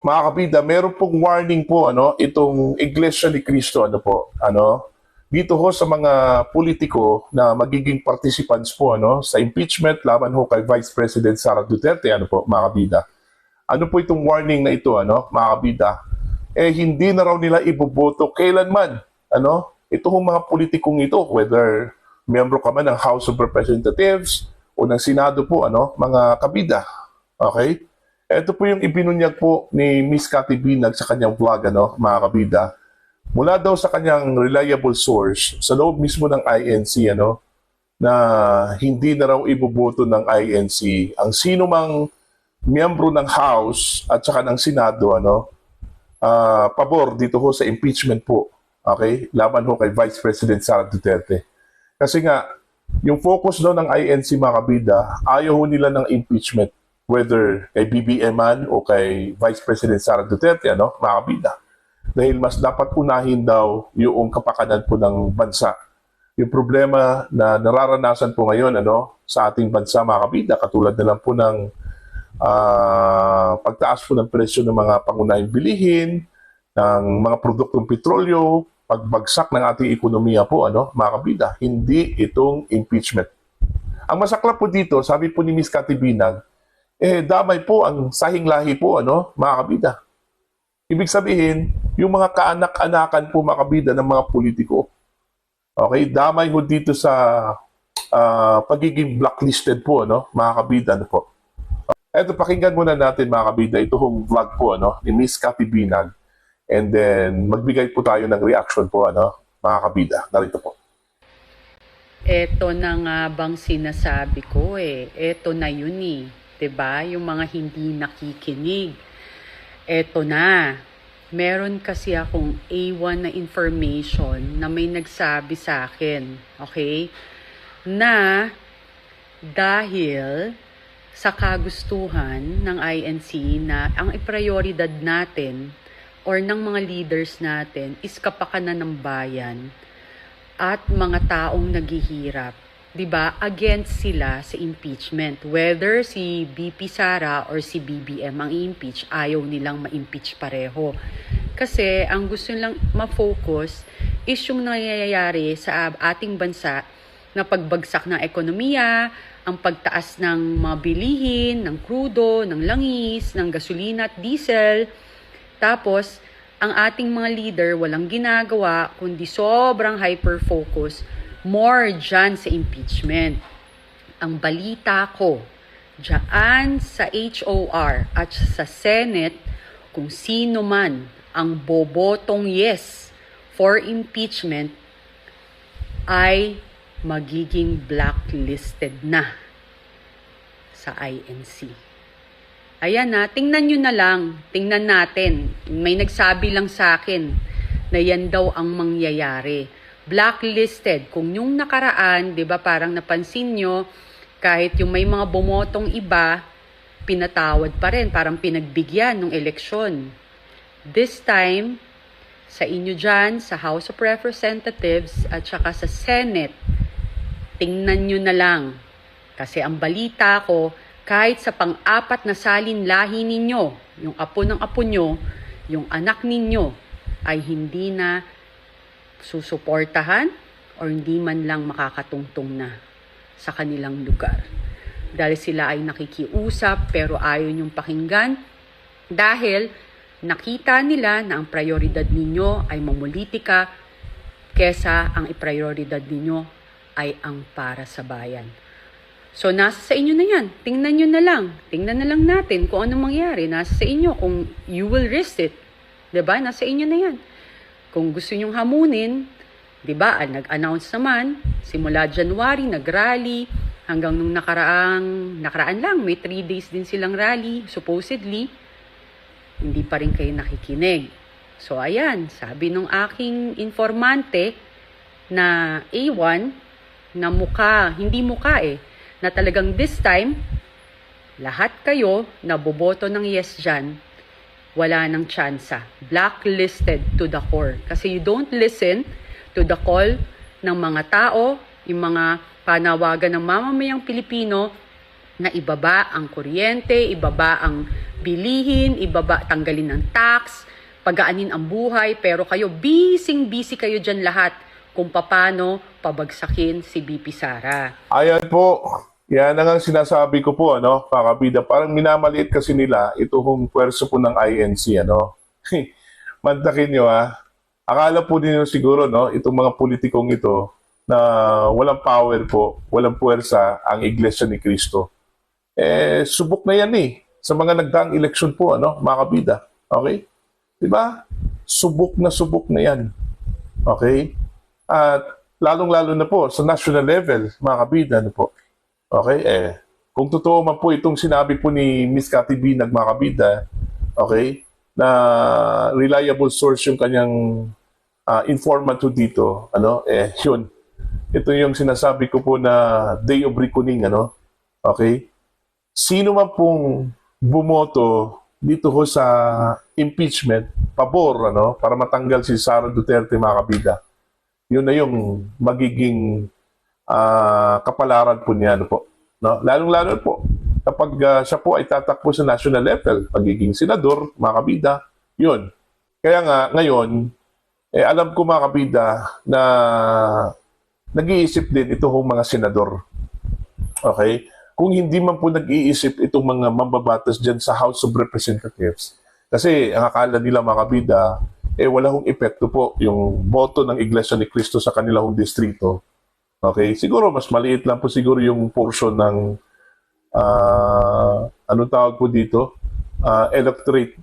Mga kapida, meron pong warning po itong Iglesia ni Cristo dito ho sa mga politiko na magiging participants po sa impeachment laban ho kay Vice President Sara Duterte mga kapida. Ano po itong warning na ito mga kapida? Hindi na raw nila iboboto kailanman ito hong mga politikong ito, whether miyembro ka man ng House of Representatives o ng Senado po mga kabida. Okay? Ito po yung ibinunyag po ni Miss Cathy Binag sa kanyang vlog, mga kabida. Mula daw sa kanyang reliable source, sa loob mismo ng INC, na hindi na raw iboboto ng INC ang sino mang miyembro ng House at saka ng Senado, pabor dito ho sa impeachment po. Okay? Laban ho kay Vice President Sara Duterte. Kasi nga, yung focus daw ng INC, mga kabida, ayaw ho nila ng impeachment, whether kay BBM man o kay Vice President Sara Duterte, mga kabida. Dahil mas dapat unahin daw yung kapakanan po ng bansa. Yung problema na nararanasan po ngayon sa ating bansa, mga kabida, katulad na lang po ng pagtaas po ng presyo ng mga pangunahing bilihin, ng mga produktong petrolyo, pagbagsak ng ating ekonomiya po, mga kabida, hindi itong impeachment. Ang masaklap po dito, sabi po ni Ms. Cathy Binag, damay po ang sahing lahi po, mga kabida. Ibig sabihin, yung mga kaanak-anakan po, mga kabida, ng mga politiko. Okay, damay ho dito sa pagiging blacklisted po, mga kabida, po. Eto, pakinggan muna natin, mga kabida, ito hong vlog po, ni Miss Cathy Binag. And then, magbigay po tayo ng reaction po, mga kabida. Narito po. Eto na nga bang sinasabi ko Eto na yun 'Diba? Yung mga hindi nakikinig. Eto na. Meron kasi akong A1 na information na may nagsabi sa akin. Okay? Na dahil sa kagustuhan ng INC na ang iprioridad natin or ng mga leaders natin is kapakanan ng bayan at mga taong naghihirap, 'di ba? Against sila sa impeachment. Whether si BP Sara or si BBM ang i-impeach, ayaw nilang ma-impeach pareho. Kasi ang gusto nilang ma-focus is yung nangyayari sa ating bansa na pagbagsak ng ekonomiya, ang pagtaas ng mga bilihin, ng krudo, ng langis, ng gasolina at diesel. Tapos, ang ating mga leader walang ginagawa kundi sobrang hyper-focus more dyan sa impeachment. Ang balita ko, dyan sa HOR at sa Senate, kung sino man ang bobotong yes for impeachment ay magiging blacklisted na sa INC. Ayan tingnan nyo na lang, tingnan natin. May nagsabi lang sa akin na yan daw ang mangyayari. Blacklisted. Kung yung nakaraan, di ba parang napansin nyo, kahit yung may mga bumotong iba, pinatawad pa rin, parang pinagbigyan ng eleksyon. This time, sa inyo dyan, sa House of Representatives at saka sa Senate, tingnan nyo na lang. Kasi ang balita ko, kahit sa pang-apat na salin lahi ninyo, yung apo ng apo nyo, yung anak ninyo, ay hindi na susuportahan o hindi man lang makakatungtong na sa kanilang lugar. Dahil sila ay nakikiusap pero ayaw nyong pakinggan dahil nakita nila na ang prioridad ninyo ay mamulitika kesa ang iprioridad ninyo ay ang para sa bayan. So, nasa sa inyo na yan. Tingnan nyo na lang. Tingnan na lang natin kung ano mangyari. Nasa sa inyo kung you will risk it. Diba? Nasa inyo na yan. Kung gusto nyong hamunin, diba? Nag-announce naman, simula January, nag-rally, hanggang nung nakaraan lang, may 3 days din silang rally, supposedly. Hindi pa rin kayo nakikinig. So, ayan. Sabi nung aking informante na A1, na hindi mukha na talagang this time, lahat kayo na boboto ng yes dyan, wala nang tsansa. Blacklisted to the core. Kasi you don't listen to the call ng mga tao, yung mga panawagan ng mamamayang Pilipino na ibaba ang kuryente, ibaba ang bilihin, ibaba, tanggalin ng tax, pagaanin ang buhay, pero kayo, busy kayo dyan lahat kung paano pabagsakin si BP Sara. Ayan po. Yan ang sinasabi ko po, ano, mga kabida. Parang minamaliit kasi nila itong pwerso po ng INC, ano. Mantakin nyo, ha. Akala po din siguro, no, itong mga politikong ito na walang power po, walang puwersa ang Iglesia ni Cristo. Subok na yan sa mga nagdaang eleksyon po, ano, mga kabida. Okay? Diba? Subok na yan. Okay? At lalong-lalo na po sa national level, mga kabida, ano po. Okay? Kung totoo man po itong sinabi po ni Miss Cathy Binag, mga kabida, okay, na reliable source yung kanyang informant po dito, ano, yun. Ito yung sinasabi ko po na day of reckoning, ano, okay? Sino man pong bumoto dito ho sa impeachment, pabor, ano, para matanggal si Sara Duterte, mga kabida, yun na yung magiging kapalaran po niya, ano po. No? Lalong-lalo po, kapag siya po ay tatakbo sa national level, magiging senador, mga kabida, yun. Kaya nga, ngayon, alam ko, mga kabida, na nag-iisip din itong mga senador. Okay? Kung hindi man po nag-iisip itong mga mambabatas dyan sa House of Representatives, kasi ang akala nila, mga kabida, wala hong epekto po yung boto ng Iglesia ni Cristo sa kanilang distrito. Okay? Siguro, mas maliit lang po siguro yung portion ng, anong tawag po dito? Electorate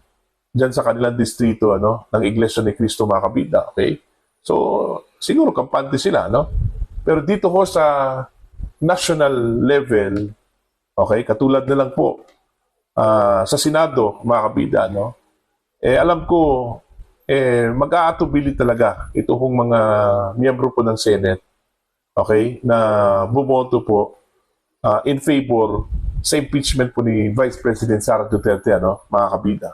dyan sa kanilang distrito, ano, ng Iglesia ni Cristo, mga kabida. Okay? So, siguro kampante sila, no? Pero dito ho sa national level, okay, katulad na lang po sa Senado, mga kabida, no? Alam ko, mag-aatubili talaga itong mga miyembro po ng Senate, okay, na bumoto po in favor sa impeachment po ni Vice President Sara Duterte, ano, mga kabida.